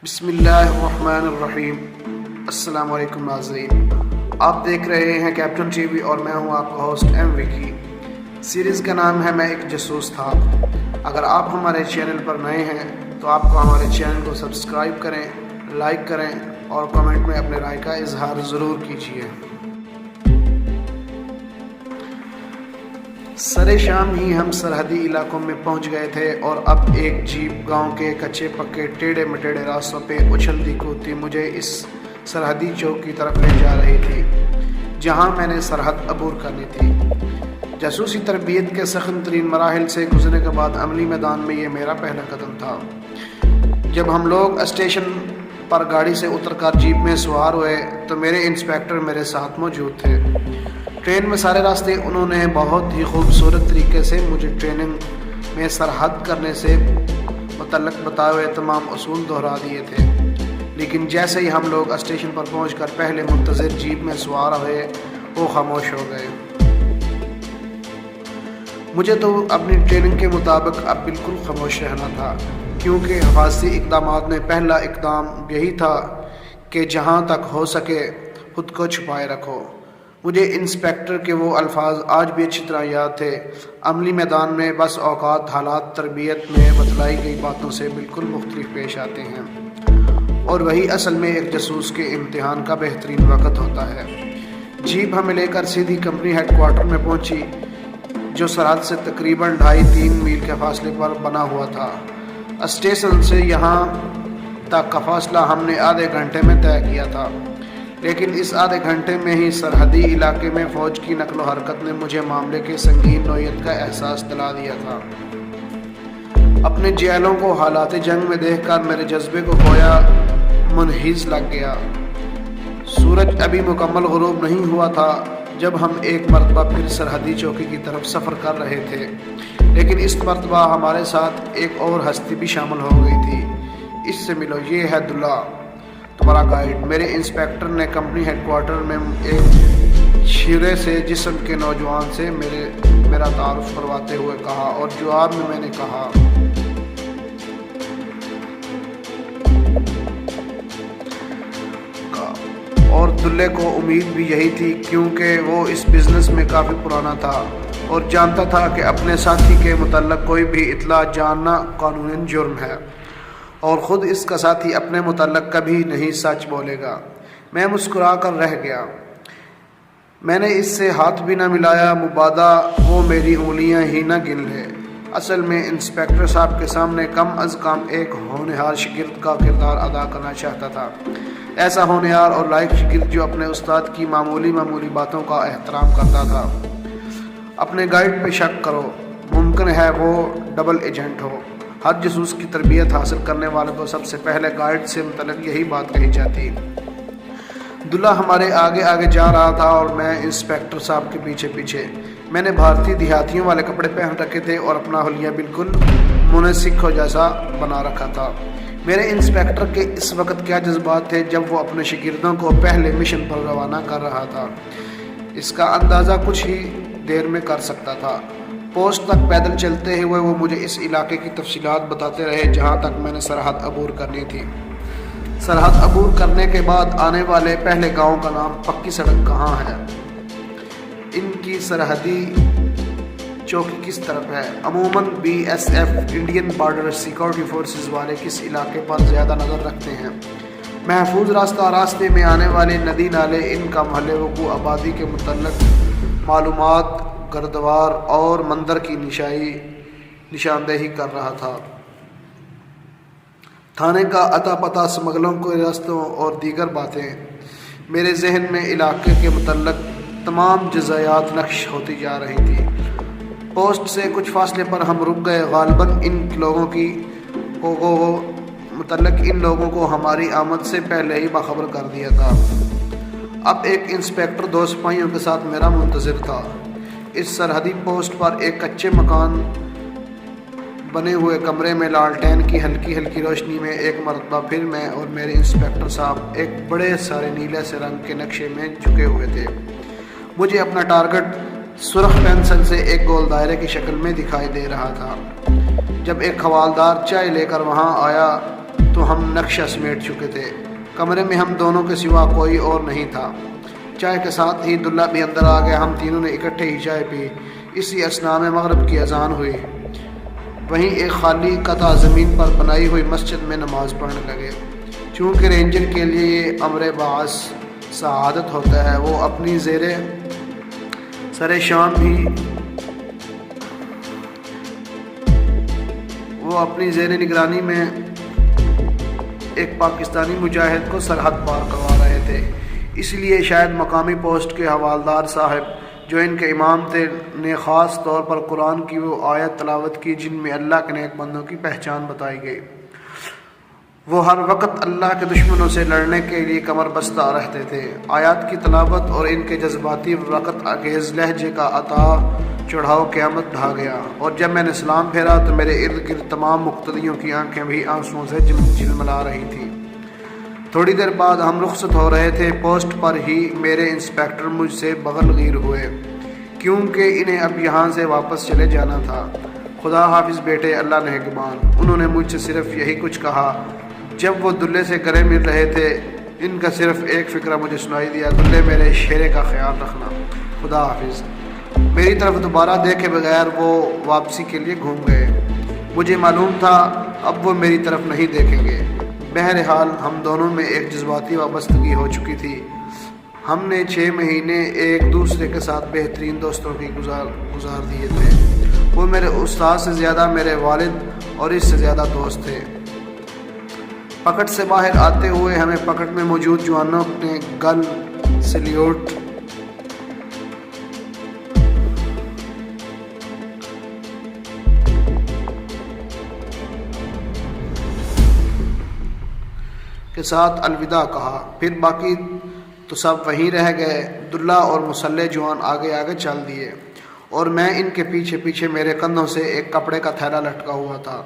بسم اللہ الرحمن الرحیم۔ السلام علیکم ناظرین، آپ دیکھ رہے ہیں کیپٹن ٹی وی اور میں ہوں آپ کا ہوسٹ ایم وکی۔ سیریز کا نام ہے میں ایک جاسوس تھا۔ اگر آپ ہمارے چینل پر نئے ہیں تو آپ کو ہمارے چینل کو سبسکرائب کریں، لائک کریں اور کمنٹ میں اپنے رائے کا اظہار ضرور کیجیے۔ سر شام ہی ہم سرحدی علاقوں میں پہنچ گئے تھے اور اب ایک جیپ گاؤں کے کچے پکے ٹیڑھے مٹیڑھے راستوں پہ اچھلتی کودتی مجھے اس سرحدی چوک کی طرف لے جا رہی تھی جہاں میں نے سرحد عبور کرنی تھی۔ جاسوسی تربیت کے سخت ترین مراحل سے گزرنے کے بعد عملی میدان میں یہ میرا پہلا قدم تھا۔ جب ہم لوگ اسٹیشن پر گاڑی سے اتر کر جیپ میں سوار ہوئے تو میرے انسپیکٹر میرے ساتھ موجود تھے۔ ٹرین میں سارے راستے انہوں نے بہت ہی خوبصورت طریقے سے مجھے ٹریننگ میں سرحد کرنے سے متعلق بتائے ہوئے تمام اصول دہرا دیے تھے، لیکن جیسے ہی ہم لوگ اسٹیشن پر پہنچ کر پہلے منتظر جیپ میں سوار ہوئے وہ خاموش ہو گئے۔ مجھے تو اپنی ٹریننگ کے مطابق اب بالکل خاموش رہنا تھا، کیونکہ حفاظتی اقدامات میں پہلا اقدام یہی تھا کہ جہاں تک ہو سکے خود کو چھپائے رکھو۔ مجھے انسپیکٹر کے وہ الفاظ آج بھی اچھی طرح یاد تھے، عملی میدان میں بس اوقات حالات تربیت میں بتلائی گئی باتوں سے بالکل مختلف پیش آتے ہیں، اور وہی اصل میں ایک جاسوس کے امتحان کا بہترین وقت ہوتا ہے۔ جیپ ہمیں لے کر سیدھی کمپنی ہیڈ کوارٹر میں پہنچی، جو سرحد سے تقریباً 2.5-3 میل کے فاصلے پر بنا ہوا تھا۔ اسٹیشن سے یہاں تک کا فاصلہ ہم نے آدھے گھنٹے میں طے کیا تھا، لیکن اس آدھے گھنٹے میں ہی سرحدی علاقے میں فوج کی نقل و حرکت نے مجھے معاملے کے سنگین نوعیت کا احساس دلا دیا تھا۔ اپنے جیلوں کو حالات جنگ میں دیکھ کر میرے جذبے کو گویا منحیز لگ گیا۔ سورج ابھی مکمل غروب نہیں ہوا تھا جب ہم ایک مرتبہ پھر سرحدی چوکی کی طرف سفر کر رہے تھے، لیکن اس مرتبہ ہمارے ساتھ ایک اور ہستی بھی شامل ہو گئی تھی۔ اس سے ملو، یہ ہے عبداللہ، تمہارا گائیڈ۔ میرے انسپیکٹر نے کمپنی ہیڈ کوارٹر میں ایک شیرے سے جسم کے نوجوان سے میرا تعارف کرواتے ہوئے کہا، اور جواب میں نے کہا اور دلے کو امید بھی یہی تھی، کیونکہ وہ اس بزنس میں کافی پرانا تھا اور جانتا تھا کہ اپنے ساتھی کے متعلق کوئی بھی اطلاع جاننا قانوناً جرم ہے، اور خود اس کا ساتھی اپنے متعلق کبھی نہیں سچ بولے گا۔ میں مسکرا کر رہ گیا۔ میں نے اس سے ہاتھ بھی نہ ملایا، مبادا وہ میری انگلیاں ہی نہ گن لے۔ اصل میں انسپیکٹر صاحب کے سامنے کم از کم ایک ہونہار شاگرد کا کردار ادا کرنا چاہتا تھا، ایسا ہونہار اور لائق شاگرد جو اپنے استاد کی معمولی باتوں کا احترام کرتا تھا۔ اپنے گائیڈ پہ شک کرو، ممکن ہے وہ ڈبل ایجنٹ ہو۔ ہر جاسوس کی تربیت حاصل کرنے والے کو سب سے پہلے گائیڈ سے متعلق یہی بات کہی جاتی۔ عبداللہ ہمارے آگے آگے جا رہا تھا اور میں انسپیکٹر صاحب کے پیچھے پیچھے۔ میں نے بھارتی دیہاتیوں والے کپڑے پہن رکھے تھے اور اپنا حلیہ بالکل منسکھوں جیسا بنا رکھا تھا۔ میرے انسپیکٹر کے اس وقت کیا جذبات تھے جب وہ اپنے شاگردوں کو پہلے مشن پر روانہ کر رہا تھا، اس کا اندازہ کچھ ہی دیر میں کر سکتا تھا۔ پوسٹ تک پیدل چلتے ہوئے وہ مجھے اس علاقے کی تفصیلات بتاتے رہے جہاں تک میں نے سرحد عبور کرنی تھی۔ سرحد عبور کرنے کے بعد آنے والے پہلے گاؤں کا نام پکی سڑک کہاں ہے، ان کی سرحدی چوکی کس طرف ہے، عموماً B S F Indian border security forces والے کس علاقے پر زیادہ نظر رکھتے ہیں، محفوظ راستے میں آنے والے ندی نالے، ان کا محل وقوع، آبادی کے متعلق معلومات، گردوار اور مندر کی نشاندہی کر رہا تھا۔ تھانے کا اتا پتہ، اسمگلوں کے راستوں اور دیگر باتیں۔ میرے ذہن میں علاقے کے متعلق تمام جزئیات نقش ہوتی جا رہی تھی۔ پوسٹ سے کچھ فاصلے پر ہم رک گئے، غالباً ان لوگوں کو ہماری آمد سے پہلے ہی باخبر کر دیا تھا۔ اب ایک انسپیکٹر 2 سپاہیوں کے ساتھ میرا منتظر تھا۔ اس سرحدی پوسٹ پر ایک کچے مکان بنے ہوئے کمرے میں لالٹین کی ہلکی روشنی میں ایک مرتبہ پھر میں اور میرے انسپیکٹر صاحب ایک بڑے سارے نیلے سے رنگ کے نقشے میں جھکے ہوئے تھے۔ مجھے اپنا ٹارگٹ سرخ پینسل سے ایک گول دائرے کی شکل میں دکھائی دے رہا تھا۔ جب ایک حوالدار چائے لے کر وہاں آیا تو ہم نقشہ سمیٹ چکے تھے۔ کمرے میں ہم دونوں کے سوا کوئی اور نہیں تھا۔ چائے کے ساتھ ہی دلہ بھی اندر آ گیا۔ ہم تینوں نے اکٹھے ہی چائے پی۔ اسی اثناء میں مغرب کی اذان ہوئی۔ وہیں ایک خالی قطع زمین پر بنائی ہوئی مسجد میں نماز پڑھنے لگے۔ چونکہ رینجر کے لیے یہ امر باعث سعادت ہوتا ہے، وہ اپنی زیر نگرانی میں ایک پاکستانی مجاہد کو سرحد پار کروا رہے تھے، اس لیے شاید مقامی پوسٹ کے حوالدار صاحب جو ان کے امام تھے نے خاص طور پر قرآن کی وہ آیت تلاوت کی جن میں اللہ کے نیک بندوں کی پہچان بتائی گئی۔ وہ ہر وقت اللہ کے دشمنوں سے لڑنے کے لیے کمر بستہ رہتے تھے۔ آیات کی تلاوت اور ان کے جذباتی رغبت انگیز لہجے کا عطا چڑھاؤ قیامت ڈھا گیا، اور جب میں نے سلام پھیرا تو میرے ارد گرد تمام مقتدیوں کی آنکھیں بھی آنسوؤں سے جلملا رہی تھیں۔ تھوڑی دیر بعد ہم رخصت ہو رہے تھے۔ پوسٹ پر ہی میرے انسپیکٹر مجھ سے بغل غیر ہوئے، کیونکہ انہیں اب یہاں سے واپس چلے جانا تھا۔ خدا حافظ بیٹے، اللہ نگہبان۔ انہوں نے مجھ سے صرف یہی کچھ کہا۔ جب وہ دلے سے گلے مل رہے تھے، ان کا صرف ایک فقرہ مجھے سنائی دیا: دلے میرے شیرے کا خیال رکھنا، خدا حافظ۔ میری طرف دوبارہ دیکھے بغیر وہ واپسی کے لیے گھوم گئے۔ مجھے معلوم تھا اب وہ میری طرف نہیں دیکھیں گے۔ بہرحال ہم دونوں میں ایک جذباتی وابستگی ہو چکی تھی۔ ہم نے 6 مہینے ایک دوسرے کے ساتھ بہترین دوستوں کی گزار دیے تھے۔ وہ میرے استاد سے زیادہ میرے والد اور اس سے زیادہ دوست تھے۔ پکڑ سے باہر آتے ہوئے ہمیں پکڑ میں موجود جوانوں نے گل سلیوٹ کے ساتھ الوداع کہا۔ پھر باقی تو سب وہیں رہ گئے۔ دلہ اور مسلح جوان آگے آگے چل دیے اور میں ان کے پیچھے پیچھے۔ میرے کندھوں سے ایک کپڑے کا تھیلا لٹکا ہوا تھا۔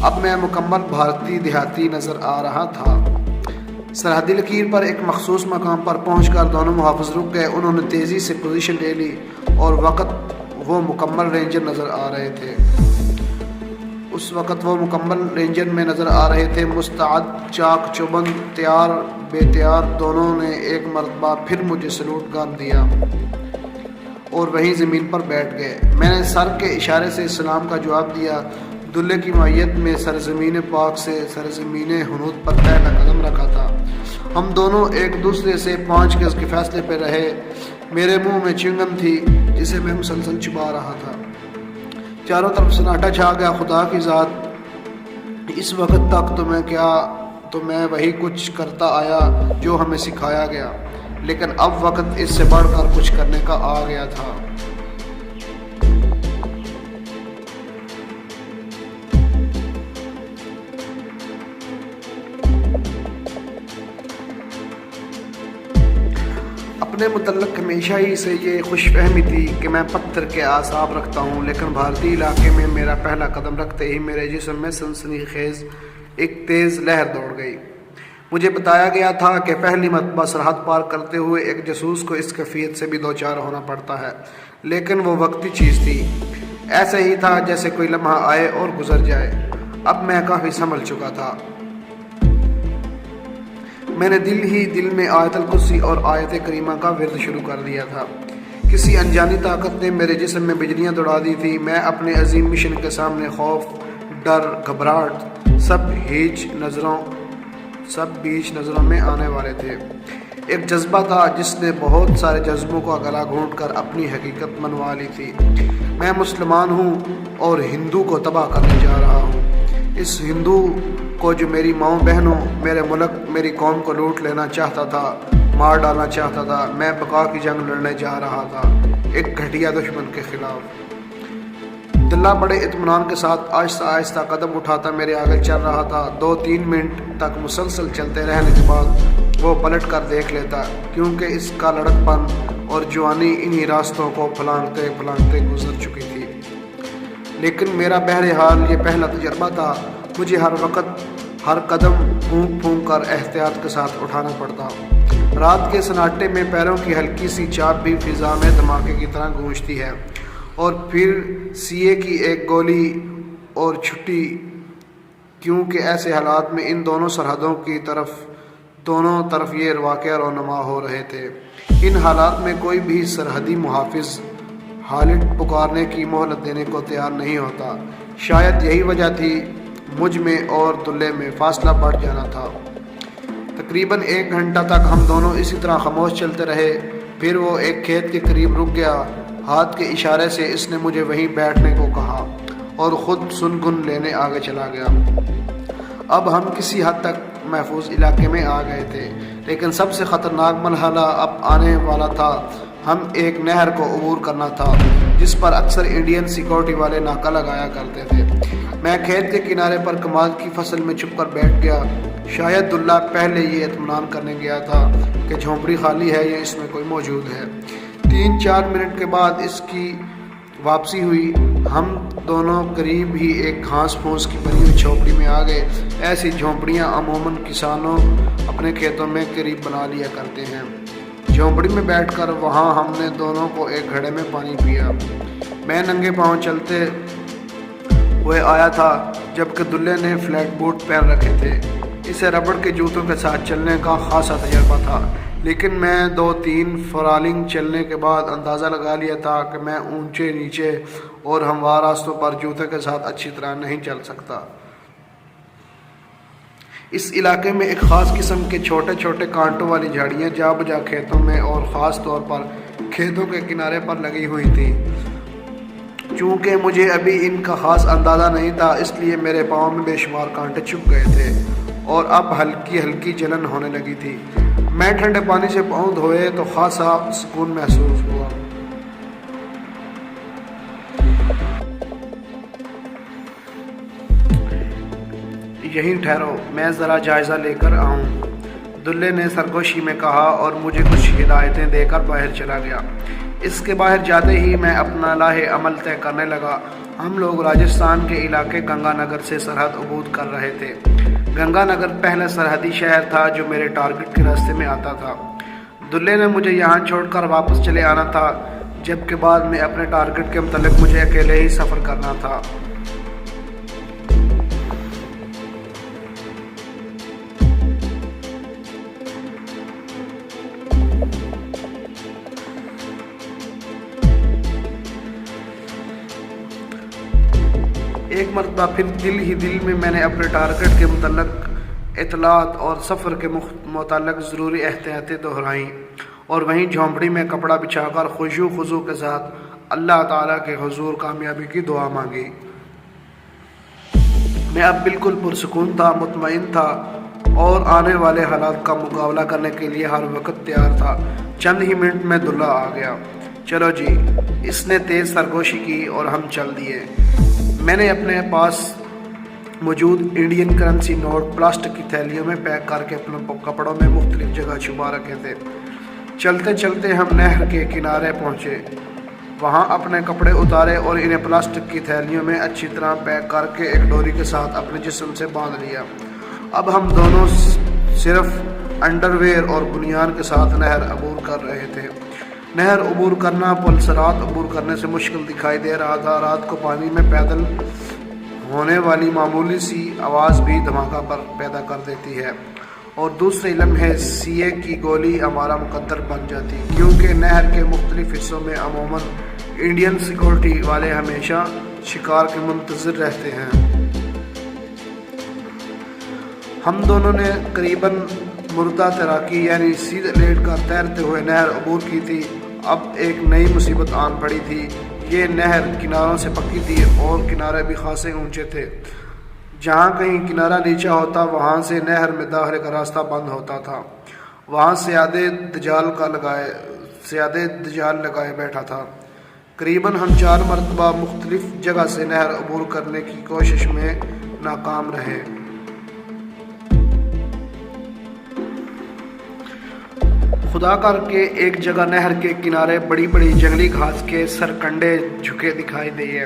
اب میں مکمل بھارتی دیہاتی نظر آ رہا تھا۔ سرحدی لکیر پر ایک مخصوص مقام پر پہنچ کر دونوں محافظ رک گئے۔ انہوں نے تیزی سے پوزیشن لے لی اور وہ مکمل رینجر نظر آ رہے تھے۔ مستعد، چاق چوبند، تیار بے تیار۔ دونوں نے ایک مرتبہ پھر مجھے سلوٹ گان دیا اور وہیں زمین پر بیٹھ گئے۔ میں نے سر کے اشارے سے سلام کا جواب دیا۔ دلے کی معیت میں سرزمین پاک سے سرزمین ہنود پر پہلا قدم رکھا تھا۔ ہم دونوں ایک دوسرے سے 5 گز کے فاصلے پہ رہے۔ میرے منہ میں چنگم تھی جسے میں مسلسل چبا رہا تھا۔ چاروں طرف سناٹا چھا گیا۔ خدا کی ذات، اس وقت تک تو میں وہی کچھ کرتا آیا جو ہمیں سکھایا گیا، لیکن اب وقت اس سے بڑھ کر کچھ کرنے کا آ گیا تھا۔ اپنے متعلق ہمیشہ ہی سے یہ خوش فہمی تھی کہ میں پتھر کے اعصاب رکھتا ہوں، لیکن بھارتی علاقے میں میرا پہلا قدم رکھتے ہی میرے جسم میں سنسنی خیز ایک تیز لہر دوڑ گئی۔ مجھے بتایا گیا تھا کہ پہلی مرتبہ سرحد پار کرتے ہوئے ایک جاسوس کو اس کیفیت سے بھی دوچار ہونا پڑتا ہے، لیکن وہ وقتی چیز تھی۔ ایسے ہی تھا جیسے کوئی لمحہ آئے اور گزر جائے۔ اب میں کافی سنبھل چکا تھا۔ میں نے دل میں آیت الکرسی اور آیت کریمہ کا ورد شروع کر دیا تھا۔ کسی انجانی طاقت نے میرے جسم میں بجلیاں دوڑا دی تھی۔ میں اپنے عظیم مشن کے سامنے خوف، ڈر، گھبراہٹ سب بیچ نظروں میں آنے والے تھے۔ ایک جذبہ تھا جس نے بہت سارے جذبوں کو گلا گھونٹ کر اپنی حقیقت منوا لی تھی۔ میں مسلمان ہوں اور ہندو کو تباہ کرنے جا رہا ہوں۔ اس ہندو کو جو میری ماؤں بہنوں، میرے ملک، میری قوم کو لوٹ لینا چاہتا تھا، مار ڈالنا چاہتا تھا۔ میں بقا کی جنگ لڑنے جا رہا تھا ایک گھٹیا دشمن کے خلاف۔ دلہ بڑے اطمینان کے ساتھ آہستہ آہستہ قدم اٹھاتا میرے آگے چل رہا تھا۔ 2-3 منٹ تک مسلسل چلتے رہنے کے بعد وہ پلٹ کر دیکھ لیتا، کیونکہ اس کا لڑک پن اور جوانی انہی راستوں کو پھلانگتے پھلانگتے گزر چکی تھی۔ لیکن میرا بہرحال یہ پہلا تجربہ تھا۔ مجھے ہر وقت ہر قدم پھونک پھونک کر احتیاط کے ساتھ اٹھانا پڑتا۔ رات کے سناٹے میں پیروں کی ہلکی سی چاپ بھی فضا میں دھماکے کی طرح گونجتی ہے، اور پھر سیے کی ایک گولی اور چھٹی کیونکہ ایسے حالات میں ان دونوں سرحدوں کی دونوں طرف یہ واقعہ رونما ہو رہے تھے۔ ان حالات میں کوئی بھی سرحدی محافظ ہالٹ پکارنے کی مہلت دینے کو تیار نہیں ہوتا۔ شاید یہی وجہ تھی مجھ میں اور دلے میں فاصلہ بڑھ جانا تھا۔ تقریباً 1 گھنٹہ تک ہم دونوں اسی طرح خاموش چلتے رہے۔ پھر وہ ایک کھیت کے قریب رک گیا۔ ہاتھ کے اشارے سے اس نے مجھے وہیں بیٹھنے کو کہا اور خود سنگن لینے آگے چلا گیا۔ اب ہم کسی حد تک محفوظ علاقے میں آ گئے تھے، لیکن سب سے خطرناک مرحلہ اب آنے والا تھا۔ ہم ایک نہر کو عبور کرنا تھا جس پر اکثر انڈین سیکورٹی والے ناکہ لگایا کرتے تھے۔ میں کھیت کے کنارے پر کمال کی فصل میں چھپ کر بیٹھ گیا۔ شاید دلہ پہلے یہ اطمینان کرنے گیا تھا کہ جھونپڑی خالی ہے یا اس میں کوئی موجود ہے۔ 3-4 منٹ کے بعد اس کی واپسی ہوئی۔ ہم دونوں قریب ہی ایک گھاس پھوس کی بنی ہوئی جھونپڑی میں آ گئے۔ ایسی جھونپڑیاں عموماً کسانوں اپنے کھیتوں میں قریب بنا لیا کرتے ہیں۔ جھونپڑی میں بیٹھ کر وہاں ہم نے دونوں کو ایک گھڑے میں پانی پیا۔ میں ننگے پاؤں چلتے ہوئے آیا تھا جبکہ دلے نے فلیٹ بوٹ پہن رکھے تھے۔ اسے ربڑ کے جوتوں کے ساتھ چلنے کا خاصا تجربہ تھا، لیکن میں 2-3 فرالنگ چلنے کے بعد اندازہ لگا لیا تھا کہ میں اونچے نیچے اور ہموار راستوں پر جوتے کے ساتھ اچھی طرح نہیں چل سکتا۔ اس علاقے میں ایک خاص قسم کے چھوٹے چھوٹے کانٹوں والی جھاڑیاں جا بجا کھیتوں میں اور خاص طور پر کھیتوں کے کنارے پر لگی ہوئی تھیں۔ چونکہ مجھے ابھی ان کا خاص اندازہ نہیں تھا، اس لیے میرے پاؤں میں بے شمار کانٹے چھپ گئے تھے اور اب ہلکی ہلکی جلن ہونے لگی تھی۔ میں ٹھنڈے پانی سے پاؤں دھوئے تو خاصا سکون محسوس ہوا۔ یہیں ٹھہرو، میں ذرا جائزہ لے کر آؤں، دلے نے سرگوشی میں کہا اور مجھے کچھ ہدایتیں دے کر باہر چلا گیا۔ اس کے باہر جاتے ہی میں اپنا لاہے عمل طے کرنے لگا۔ ہم لوگ راجستھان کے علاقے گنگا نگر سے سرحد عبور کر رہے تھے۔ گنگا نگر پہلا سرحدی شہر تھا جو میرے ٹارگٹ کے راستے میں آتا تھا۔ دلے نے مجھے یہاں چھوڑ کر واپس چلے آنا تھا، جبکہ بعد میں اپنے ٹارگٹ کے متعلق مجھے اکیلے ہی سفر کرنا تھا۔ ایک مرتبہ پھر دل میں میں نے اپنے ٹارگٹ کے متعلق اطلاعات اور سفر کے متعلق ضروری احتیاطیں دہرائیں اور وہیں جھونپڑی میں کپڑا بچھا کر خشوع و خضوع کے ساتھ اللہ تعالیٰ کے حضور کامیابی کی دعا مانگی۔ میں اب بالکل پرسکون تھا، مطمئن تھا اور آنے والے حالات کا مقابلہ کرنے کے لیے ہر وقت تیار تھا۔ چند ہی منٹ میں دلہ آ گیا۔ چلو جی، اس نے تیز سرگوشی کی اور ہم چل دیے۔ میں نے اپنے پاس موجود انڈین کرنسی نوٹ پلاسٹک کی تھیلیوں میں پیک کر کے اپنے کپڑوں میں مختلف جگہ چھپا رکھے تھے۔ چلتے چلتے ہم نہر کے کنارے پہنچے، وہاں اپنے کپڑے اتارے اور انہیں پلاسٹک کی تھیلیوں میں اچھی طرح پیک کر کے ایک ڈوری کے ساتھ اپنے جسم سے باندھ لیا۔ اب ہم دونوں صرف انڈر ویئر اور بنیان کے ساتھ نہر عبور کر رہے تھے۔ نہر عبور کرنا پلسرات عبور کرنے سے مشکل دکھائی دے رہا تھا۔ رات کو پانی میں پیدل ہونے والی معمولی سی آواز بھی دھماکہ پر پیدا کر دیتی ہے اور دوسرے لمحے سیے کی گولی ہمارا مقدر بن جاتی، کیونکہ نہر کے مختلف حصوں میں عموماً انڈین سیکورٹی والے ہمیشہ شکار کے منتظر رہتے ہیں۔ ہم دونوں نے قریباً مردہ تیراکی یعنی سیدھے لیٹ کر تیرتے ہوئے نہر عبور کی تھی۔ اب ایک نئی مصیبت آن پڑی تھی۔ یہ نہر کناروں سے پکی تھی اور کنارے بھی خاصے اونچے تھے۔ جہاں کہیں کنارہ نیچا ہوتا وہاں سے نہر میں داخلے کا راستہ بند ہوتا تھا۔ وہاں سیادے دجال لگائے بیٹھا تھا۔ قریباً ہم 4 مرتبہ مختلف جگہ سے نہر عبور کرنے کی کوشش میں ناکام رہے۔ خدا کر کے ایک جگہ نہر کے کنارے بڑی بڑی جنگلی گھاس کے سرکنڈے جھکے دکھائی دیے۔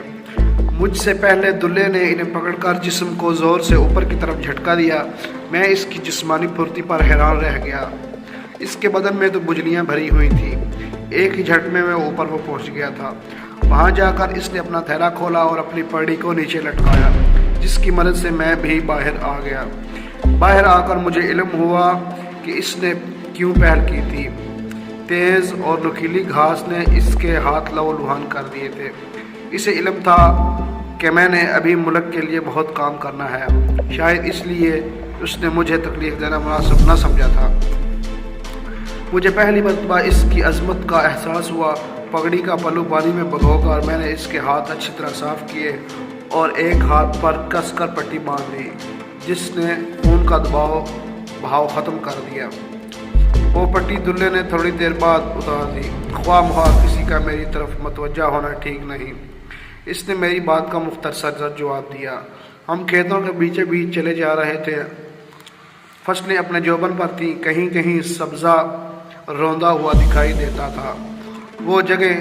مجھ سے پہلے دلے نے انہیں پکڑ کر جسم کو زور سے اوپر کی طرف جھٹکا دیا۔ میں اس کی جسمانی پھرتی پر حیران رہ گیا۔ اس کے بدن میں تو بجلیاں بھری ہوئی تھیں۔ ایک ہی جھٹکے میں اوپر وہ پہنچ گیا تھا۔ وہاں جا کر اس نے اپنا تھیلا کھولا اور اپنی پگڑی کو نیچے لٹکایا۔ جس کی مدد سے میں بھی باہر آ گیا۔ باہر آ کر مجھے علم ہوا کہ اس نے کیوں پہل کی تھی۔ تیز اور نکیلی گھاس نے اس کے ہاتھ لہو لہان کر دیے تھے۔ اسے علم تھا کہ میں نے ابھی ملک کے لیے بہت کام کرنا ہے، شاید اس لیے اس نے مجھے تکلیف دینا مناسب نہ سمجھا تھا۔ مجھے پہلی مرتبہ اس کی عظمت کا احساس ہوا۔ پگڑی کا پلو پانی میں بھگو کر میں نے اس کے ہاتھ اچھی طرح صاف کیے اور ایک ہاتھ پر کس کر پٹی باندھ دی، جس نے خون کا بہاؤ ختم کر دیا۔ وہ پٹی دلہے نے تھوڑی دیر بعد اتار دی۔ خواہ مخواہ کسی کا میری طرف متوجہ ہونا ٹھیک نہیں۔ اس نے میری بات کا مختصر جواب دیا۔ ہم کھیتوں کے بیچے بیچ چلے جا رہے تھے۔ فصلیں اپنے جوبن پر تھیں، کہیں کہیں سبزہ روندا ہوا دکھائی دیتا تھا۔ وہ جگہ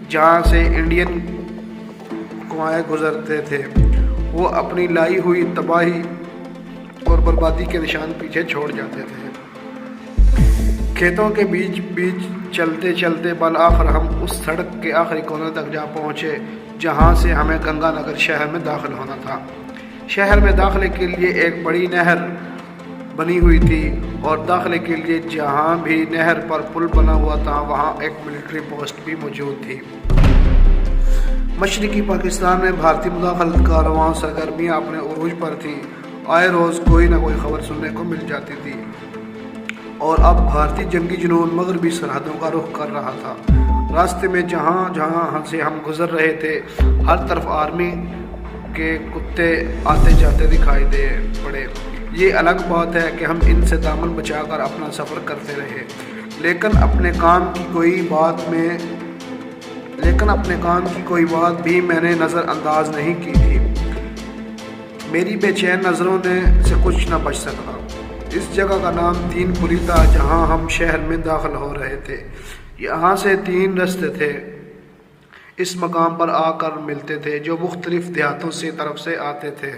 جہاں سے انڈین کوائیں گزرتے تھے، وہ اپنی لائی ہوئی تباہی اور بربادی کے نشان پیچھے چھوڑ جاتے تھے۔ کھیتوں کے بیچ بیچ چلتے چلتے بالآخر ہم اس سڑک کے آخری کونے تک جا پہنچے جہاں سے ہمیں گنگا نگر شہر میں داخل ہونا تھا۔ شہر میں داخلے کے لیے ایک بڑی نہر بنی ہوئی تھی اور داخلے کے لیے جہاں بھی نہر پر پل بنا ہوا تھا وہاں ایک ملٹری پوسٹ بھی موجود تھی۔ مشرقی پاکستان میں بھارتی مداخلت کارواں سرگرمیاں اپنے عروج پر تھیں۔ آئے روز کوئی نہ کوئی خبر سننے کو مل جاتی تھی اور اب بھارتی جنگی جنون مغربی سرحدوں کا رخ کر رہا تھا۔ راستے میں جہاں جہاں سے ہم گزر رہے تھے ہر طرف آرمی کے کتے آتے جاتے دکھائی دے پڑے۔ یہ الگ بات ہے کہ ہم ان سے دامن بچا کر اپنا سفر کرتے رہے، لیکن اپنے کام کی کوئی بات بھی میں نے نظر انداز نہیں کی تھی۔ میری بے چین نظروں سے کچھ نہ بچ سکا۔ اس جگہ کا نام تین پلی تھا جہاں ہم شہر میں داخل ہو رہے تھے۔ یہاں سے 3 راستے تھے اس مقام پر آ کر ملتے تھے جو مختلف دیہاتوں سے طرف سے آتے تھے۔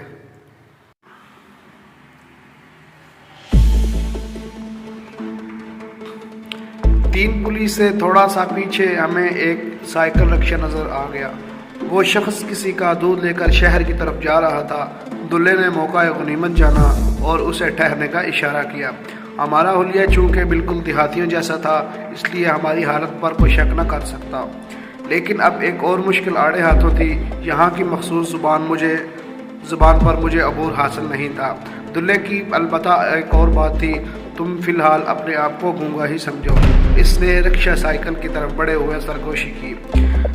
تین پلی سے تھوڑا سا پیچھے ہمیں ایک سائیکل رکشہ نظر آ گیا۔ وہ شخص کسی کا دودھ لے کر شہر کی طرف جا رہا تھا۔ دلہے نے موقع غنیمت جانا اور اسے ٹھہرنے کا اشارہ کیا۔ ہمارا حلیہ چونکہ بالکل دیہاتیوں جیسا تھا اس لیے ہماری حالت پر کوئی شک نہ کر سکتا، لیکن اب ایک اور مشکل آڑے ہاتھوں تھی۔ یہاں کی مخصوص زبان پر مجھے عبور حاصل نہیں تھا۔ دلہے کی البتہ ایک اور بات تھی، تم فی الحال اپنے آپ کو گونگا ہی سمجھو۔ اس نے رکشہ سائیکل کی طرف بڑھے ہوئے سرگوشی کی۔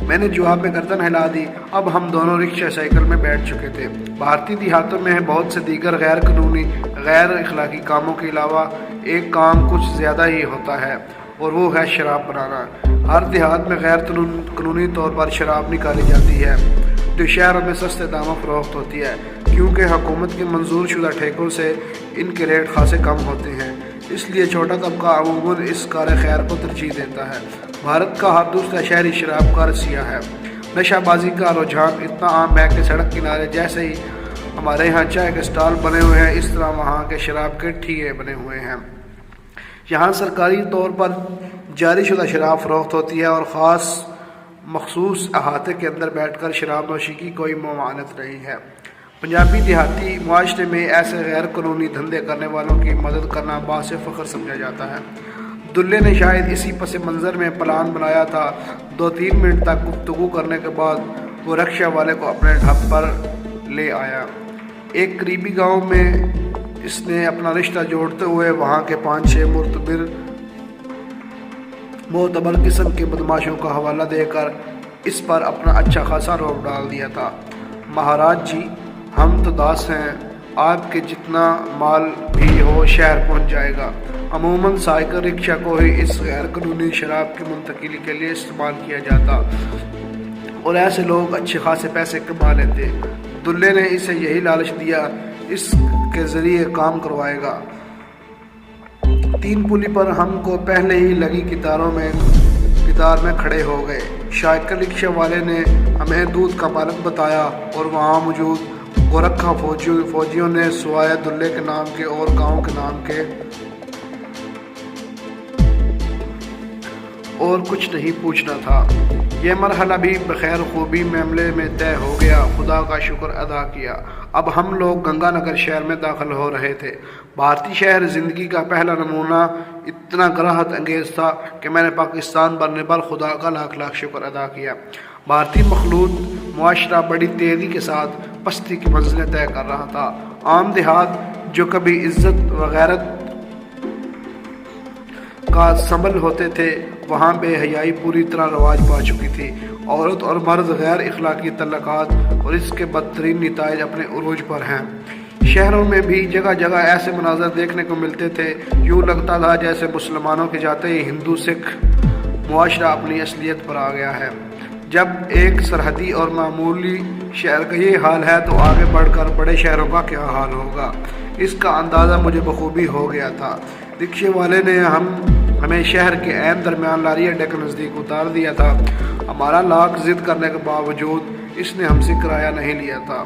میں نے جواب میں گردن ہلا دی۔ اب ہم دونوں رکشہ سائیکل میں بیٹھ چکے تھے۔ بھارتی دیہاتوں میں بہت سے دیگر غیر قانونی غیر اخلاقی کاموں کے علاوہ ایک کام کچھ زیادہ ہی ہوتا ہے اور وہ ہے شراب بنانا۔ ہر دیہات میں غیر قانونی طور پر شراب نکالی جاتی ہے جو شہروں میں سستے داموں فروخت ہوتی ہے، کیونکہ حکومت کے منظور شدہ ٹھیکوں سے ان کے ریٹ خاصے کم ہوتے ہیں، اس لیے چھوٹا طبقہ عموماً اس کار خیر کو ترجیح دیتا ہے۔ بھارت کا ہر دوسرا شہری شراب کا رسیا ہے۔ نشہ بازی کا رجحان اتنا عام ہے کہ سڑک کنارے جیسے ہی ہمارے یہاں چائے کے اسٹال بنے ہوئے ہیں اس طرح وہاں کے شراب کے ٹھیے بنے ہوئے ہیں۔ یہاں سرکاری طور پر جاری شدہ شراب فروخت ہوتی ہے اور مخصوص احاطے کے اندر بیٹھ کر شراب نوشی کی کوئی ممانعت نہیں ہے۔ پنجابی دیہاتی معاشرے میں ایسے غیر قانونی دھندے کرنے والوں کی مدد کرنا باعث فخر سمجھا جاتا ہے۔ دلہے نے شاید اسی پس منظر میں پلان بنایا تھا۔ 2-3 منٹ تک گفتگو کرنے کے بعد وہ رکشہ والے کو اپنے ڈھب پر لے آیا۔ ایک قریبی گاؤں میں اس نے اپنا رشتہ جوڑتے ہوئے وہاں کے 5-6 معتبر قسم کے بدماشوں کا حوالہ دے کر اس پر اپنا اچھا خاصا روب ڈال دیا تھا۔ مہاراج جی، ہم تو داس ہیں، آپ کے جتنا مال بھی ہو شہر پہنچ جائے گا۔ عموماً سائیکل رکشہ کو ہی اس غیر قانونی شراب کی منتقلی کے لیے استعمال کیا جاتا اور ایسے لوگ اچھے خاصے پیسے کما لیتے۔ دلہے نے اسے یہی لالچ دیا، اس کے ذریعے کام کروائے گا۔ 3 پلی پر ہم کو پہلے ہی لگی قطار میں کھڑے ہو گئے۔ سائیکل رکشہ والے نے ہمیں دودھ کا پالک بتایا اور وہاں موجود گورکھا فوجیوں نے سوائے دلہے کے نام کے اور کچھ نہیں پوچھنا تھا۔ یہ مرحلہ بھی بخیر خوبی معاملے میں طے ہو گیا۔ خدا کا شکر ادا کیا۔ اب ہم لوگ گنگا نگر شہر میں داخل ہو رہے تھے۔ بھارتی شہر زندگی کا پہلا نمونہ اتنا کراہت انگیز تھا کہ میں نے پاکستان بننے پر خدا کا لاکھ لاکھ شکر ادا کیا۔ بھارتی مخلوط معاشرہ بڑی تیزی کے ساتھ پستی کی منزلیں طے کر رہا تھا۔ عام دیہات جو کبھی عزت و غیرت کا سمبل ہوتے تھے، وہاں بے حیائی پوری طرح رواج پا چکی تھی۔ عورت اور مرد غیر اخلاقی تعلقات اور اس کے بدترین نتائج اپنے عروج پر ہیں۔ شہروں میں بھی جگہ جگہ ایسے مناظر دیکھنے کو ملتے تھے، یوں لگتا تھا جیسے مسلمانوں کے جاتے ہی ہندو سکھ معاشرہ اپنی اصلیت پر آ گیا ہے۔ جب ایک سرحدی اور معمولی شہر کا یہ حال ہے تو آگے بڑھ کر بڑے شہروں کا کیا حال ہوگا، اس کا اندازہ مجھے بخوبی ہو گیا تھا۔ رکشے والے نے ہمیں شہر کے عین درمیان لاری اڈے کے نزدیک اتار دیا تھا۔ ہمارا لاکھ ضد کرنے کے باوجود اس نے ہم سے کرایہ نہیں لیا تھا۔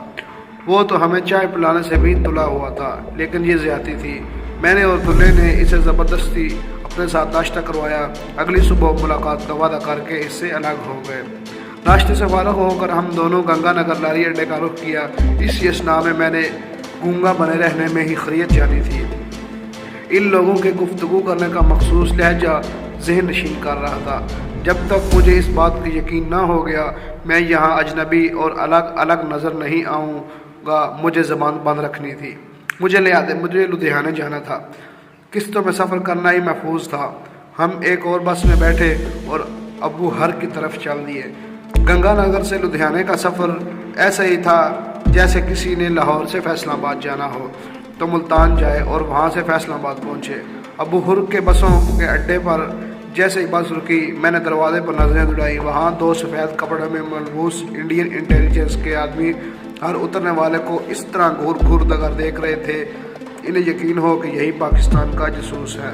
وہ تو ہمیں چائے پلانے سے بھی تلا ہوا تھا، لیکن یہ زیادتی تھی۔ میں نے اور دلہے نے اسے زبردستی اپنے ساتھ ناشتہ کروایا۔ اگلی صبح ملاقات کا وعدہ کر کے اس سے الگ ہو گئے۔ ناشتے سے فارغ ہو کر ہم دونوں گنگا نگر لاری اڈے کا رخ کیا۔ اس اثنا میں میں نے گونگا بنے رہنے میں ہی خیریت جانی تھی۔ ان لوگوں کے گفتگو کرنے کا مخصوص لہجہ ذہن نشین کر رہا تھا۔ جب تک مجھے اس بات کا یقین نہ ہو گیا میں یہاں اجنبی اور الگ الگ نظر نہیں آؤں گا، مجھے زبان بند رکھنی تھی۔ مجھے لدھیانے جانا تھا۔ قسطوں میں سفر کرنا ہی محفوظ تھا۔ ہم ایک اور بس میں بیٹھے اور ابو ہر کی طرف چل دیے۔ گنگا نگر سے لدھیانے کا سفر ایسا ہی تھا جیسے کسی نے لاہور سے فیصل آباد جانا ہو تو ملتان جائے اور وہاں سے فیصل آباد پہنچے۔ ابو ہر کے بسوں کے اڈے پر جیسے ہی بس رکی، میں نے دروازے پر نظریں دوڑائیں۔ وہاں دو سفید کپڑے میں ملبوس انڈین انٹیلیجنس کے آدمی ہر اترنے والے کو اس طرح گھور گھور کر دیکھ رہے تھے انہیں یقین ہو کہ یہی پاکستان کا جاسوس ہے۔